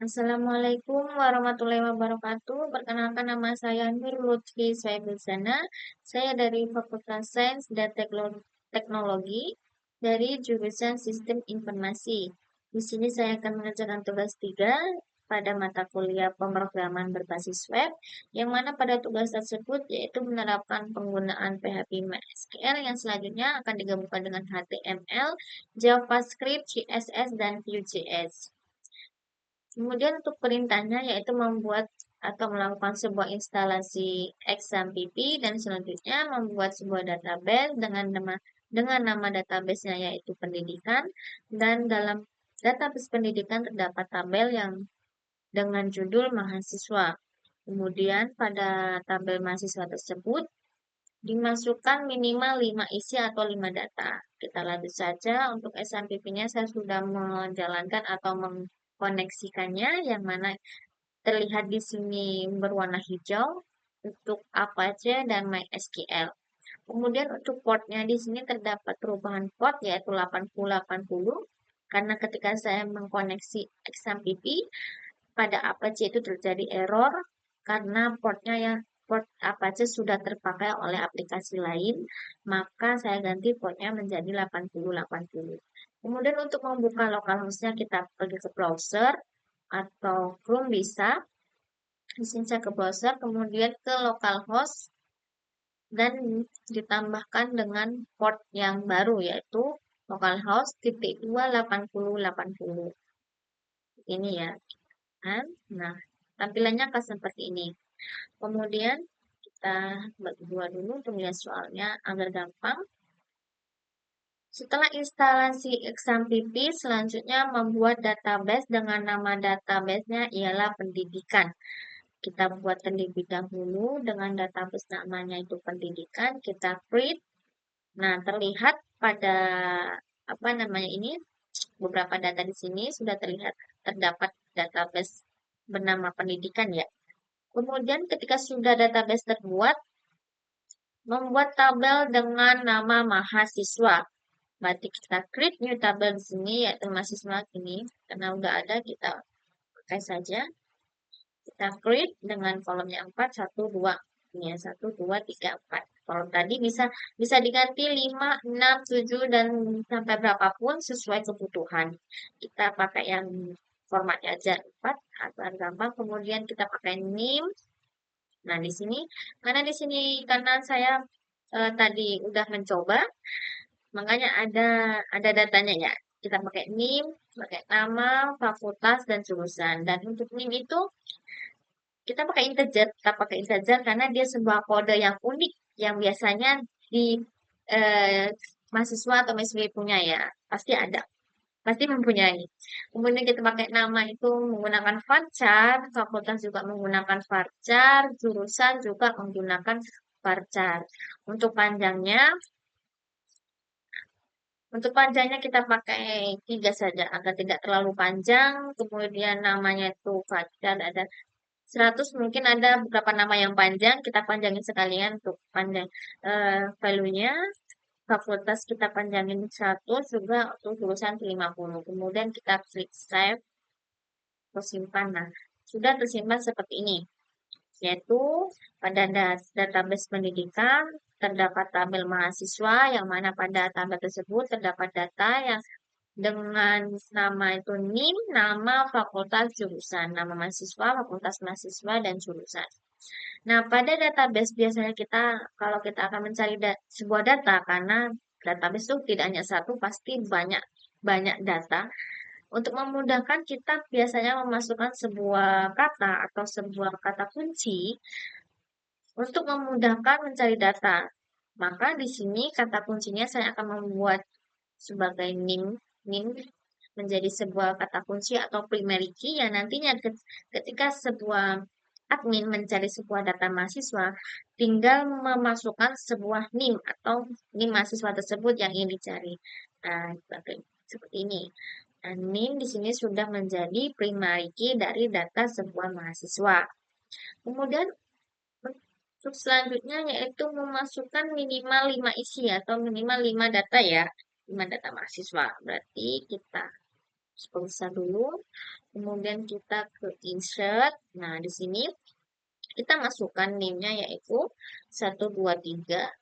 Assalamualaikum warahmatullahi wabarakatuh. Perkenalkan nama saya Nur Lutfi Swaibulsana. Saya dari Fakultas Sains dan Teknologi dari jurusan Sistem Informasi. Di sini saya akan mengerjakan tugas 3 pada mata kuliah pemrograman berbasis web, yang mana pada tugas tersebut yaitu menerapkan penggunaan PHP MySQL yang selanjutnya akan digabungkan dengan HTML, JavaScript, CSS, dan Vue.js. Kemudian untuk perintahnya yaitu membuat atau melakukan sebuah instalasi XAMPP dan selanjutnya membuat sebuah database dengan nama database-nya yaitu pendidikan, dan dalam database pendidikan terdapat tabel yang dengan judul mahasiswa. Kemudian pada tabel mahasiswa tersebut dimasukkan minimal 5 isi atau 5 data. Kita lanjut saja. Untuk SMPP-nya saya sudah menjalankan atau mengkoneksikannya, yang mana terlihat di sini berwarna hijau untuk Apache dan MySQL. Kemudian untuk portnya di sini terdapat perubahan port yaitu 8080, karena ketika saya mengkoneksi XAMPP pada Apache itu terjadi error karena port Apache sudah terpakai oleh aplikasi lain, maka saya ganti portnya menjadi 8080. Kemudian untuk membuka localhost-nya kita pergi ke browser atau Chrome bisa. Di sini saya ke browser, kemudian ke localhost dan ditambahkan dengan port yang baru yaitu localhost 2.80.80. Ini ya kan. Nah, tampilannya akan seperti ini. Kemudian kita bagi dua dulu untuk melihat soalnya agar gampang. Setelah instalasi XAMPP, selanjutnya membuat database dengan nama database-nya ialah pendidikan. Kita buat terlebih dahulu dengan database namanya itu pendidikan, kita create. Nah, terlihat pada apa namanya ini, beberapa data di sini sudah terlihat terdapat database bernama pendidikan ya. Kemudian ketika sudah database terbuat, membuat tabel dengan nama mahasiswa. Berarti kita create new tabel di sini yaitu mahasiswa ini, karena udah ada kita pakai saja. Kita create dengan kolomnya 4, 1, 2. Ini ya, 1, 2, 3, 4. Kalau tadi bisa bisa diganti 5, 6, 7, dan sampai berapapun sesuai kebutuhan. Kita pakai yang formatnya aja 4, agar gampang. Kemudian kita pakai name. Nah, di sini, karena saya tadi udah mencoba, makanya ada datanya ya. Kita pakai name, pakai nama, fakultas, dan jurusan. Dan untuk name itu kita pakai integer karena dia sebuah kode yang unik yang biasanya di eh, mahasiswa atau mahasiswi punya ya. Pasti ada, pasti mempunyai. Kemudian kita pakai nama itu menggunakan varchar, fakultas juga menggunakan varchar, jurusan juga menggunakan varchar. Untuk panjangnya, kita pakai 3 saja agar tidak terlalu panjang. Kemudian namanya itu varchar ada 100, mungkin ada beberapa nama yang panjang, kita panjangin sekalian untuk panjang value-nya. Fakultas kita panjangin 100, juga untuk jurusan 50. Kemudian kita klik save atau simpan. Nah, sudah tersimpan seperti ini. Yaitu pada database pendidikan terdapat tabel mahasiswa, yang mana pada tabel tersebut terdapat data yang dengan nama itu NIM, nama fakultas, jurusan, nama mahasiswa, fakultas mahasiswa, dan jurusan. Nah, pada database biasanya kalau kita akan mencari sebuah data, karena database itu tidak hanya satu, pasti banyak banyak data. Untuk memudahkan, kita biasanya memasukkan sebuah kata atau sebuah kata kunci untuk memudahkan mencari data. Maka di sini kata kuncinya saya akan membuat sebagai nim menjadi sebuah kata kunci atau primary key, yang nantinya ketika sebuah admin mencari sebuah data mahasiswa, tinggal memasukkan sebuah nim atau nim mahasiswa tersebut yang ingin dicari. Nah, seperti ini. Nah, nim di sini sudah menjadi primary key dari data sebuah mahasiswa. Kemudian untuk selanjutnya yaitu memasukkan minimal 5 isi atau minimal 5 data ya. 5 data mahasiswa. Berarti kita besar dulu. Kemudian kita ke insert. Nah, di sini kita masukkan NIM-nya yaitu 123.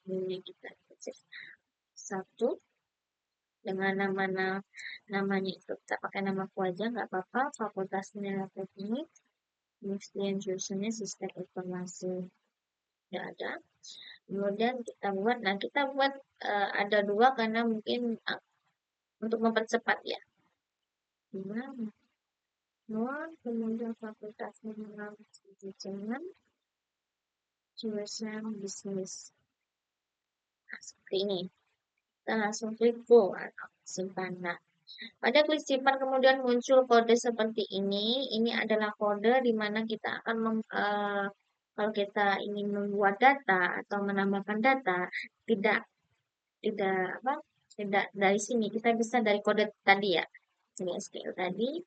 NIM-nya kita ketik 1 dengan namanya itu kita pakai namaku aja nggak apa-apa, fakultasnya teknik, kemudian jurusannya sistem informasi tidak ada. Kemudian kita buat ada 2 karena mungkin untuk mempercepat ya. Gimana? Kemudian fakultasnya manajemen, jurusan bisnis. Nah, seperti ini. Kita langsung klik go atau simpan. Nah, pada klik simpan kemudian muncul kode seperti ini. Ini adalah kode di mana kita akan kalau kita ingin membuat data atau menambahkan data, tidak tidak apa? Tidak dari sini, kita bisa dari kode tadi ya. Ini SQL tadi.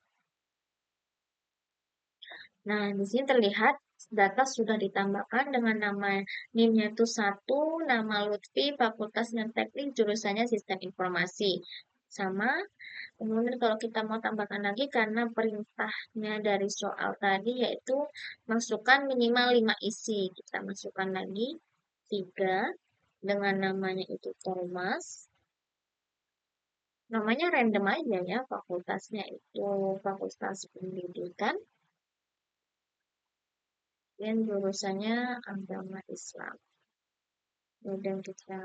Nah, di sini terlihat data sudah ditambahkan dengan nama NIM-nya itu 1, nama Lutfi, fakultasnya teknik, jurusannya sistem informasi. Sama. Kemudian kalau kita mau tambahkan lagi karena perintahnya dari soal tadi yaitu masukkan minimal 5 isi. Kita masukkan lagi 3 dengan namanya itu Thomas. Namanya random aja ya, fakultasnya itu Fakultas Pendidikan. Dan jurusannya agama Islam. Kemudian kita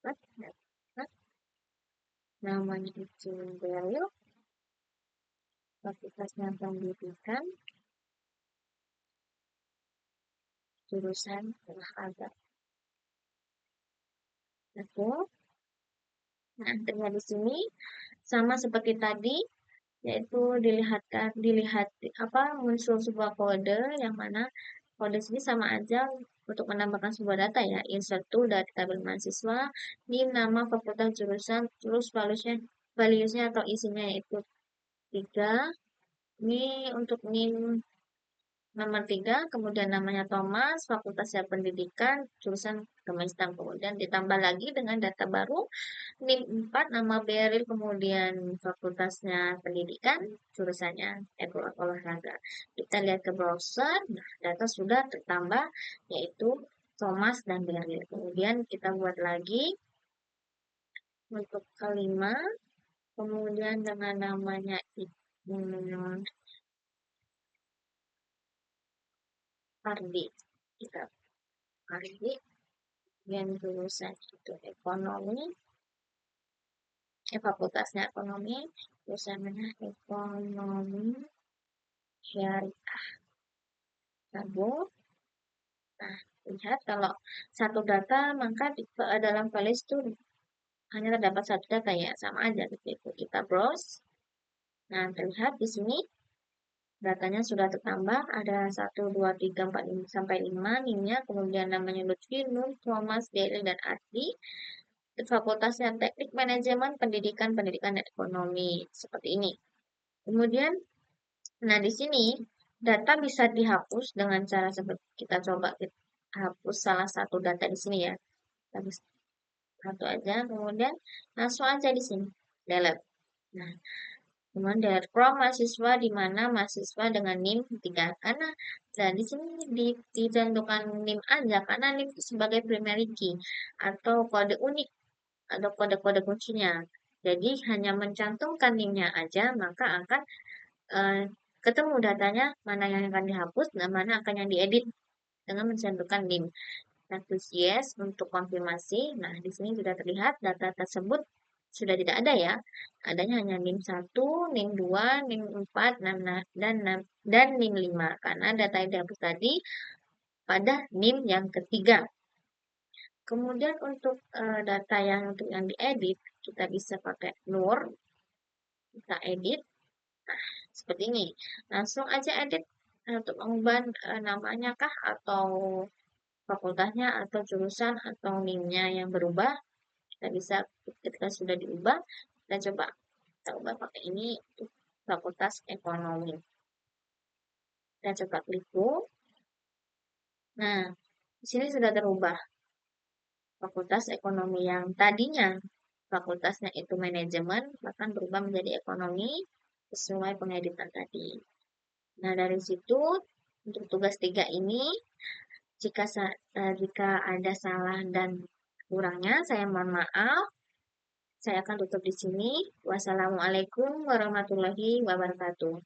lihat namanya itu Beril, fakultasnya pendidikan, jurusan olahraga. Oke. Nah, terlihat di sini sama seperti tadi, yaitu dilihat muncul sebuah kode yang mana kode sini sama aja untuk menambahkan sebuah data ya, insert to dari tabel mahasiswa, di nama fakultas jurusan, terus values-nya atau isinya yaitu 3. Ini untuk NIM nomor 3, kemudian namanya Thomas, fakultasnya pendidikan, jurusan agama Islam, kemudian ditambah lagi dengan data baru, NIM 4, nama Beril, kemudian fakultasnya pendidikan, jurusannya olahraga. Kita lihat ke browser, nah data sudah tertambah, yaitu Thomas dan Beril. Kemudian kita buat lagi untuk kelima, kemudian dengan namanya Ardi. Kita Ardi yang jurusan itu ekonomi, fakultasnya ekonomi, jurusannya ekonomi syariah. Lalu, nah, lihat kalau satu data maka dalam file itu hanya terdapat satu data ya, sama aja gitu. Kita browse. Nah, terlihat di sini datanya sudah tertambah, ada 1, 2, 3, 4, 5, sampai 5 NIM-nya, kemudian namanya Lutfi, Nur, Thomas, Beril, dan Ardi. Fakultasnya teknik manajemen, pendidikan, dan ekonomi. Seperti ini. Kemudian, nah di sini data bisa dihapus dengan cara seperti kita coba hapus salah satu data di sini ya. Hapus satu aja, kemudian langsung aja di sini delete. Nah, kemudian delete from mahasiswa di mana mahasiswa dengan NIM 3 karena di sini ditentukan NIM aja karena NIM itu sebagai primary key atau kode unik atau kode-kode kuncinya. Jadi hanya mencantumkan NIM-nya aja maka akan ketemu datanya mana yang akan dihapus dan mana akan yang diedit dengan mencantumkan NIM. Nah, klik yes untuk konfirmasi. Nah, di sini sudah terlihat data tersebut sudah tidak ada ya. Adanya hanya NIM 1, NIM 2, NIM 4, dan NIM 5 karena data yang dihapus tadi pada NIM yang ketiga. Kemudian untuk data untuk yang diedit, kita bisa pakai Nur. Kita edit. Nah, seperti ini. Langsung aja edit untuk mengubah namanya kah atau fakultasnya atau jurusan atau NIM-nya yang berubah. Kita bisa ketika sudah diubah, kita coba kita ubah pakai ini untuk fakultas ekonomi. Kita coba klik go. Nah, di sini sudah terubah. Fakultas ekonomi yang tadinya fakultasnya itu manajemen, bahkan berubah menjadi ekonomi sesuai pengeditan tadi. Nah, dari situ untuk tugas 3 ini, jika ada salah dan kurangnya, saya mohon maaf. Saya akan tutup di sini. Wassalamualaikum warahmatullahi wabarakatuh.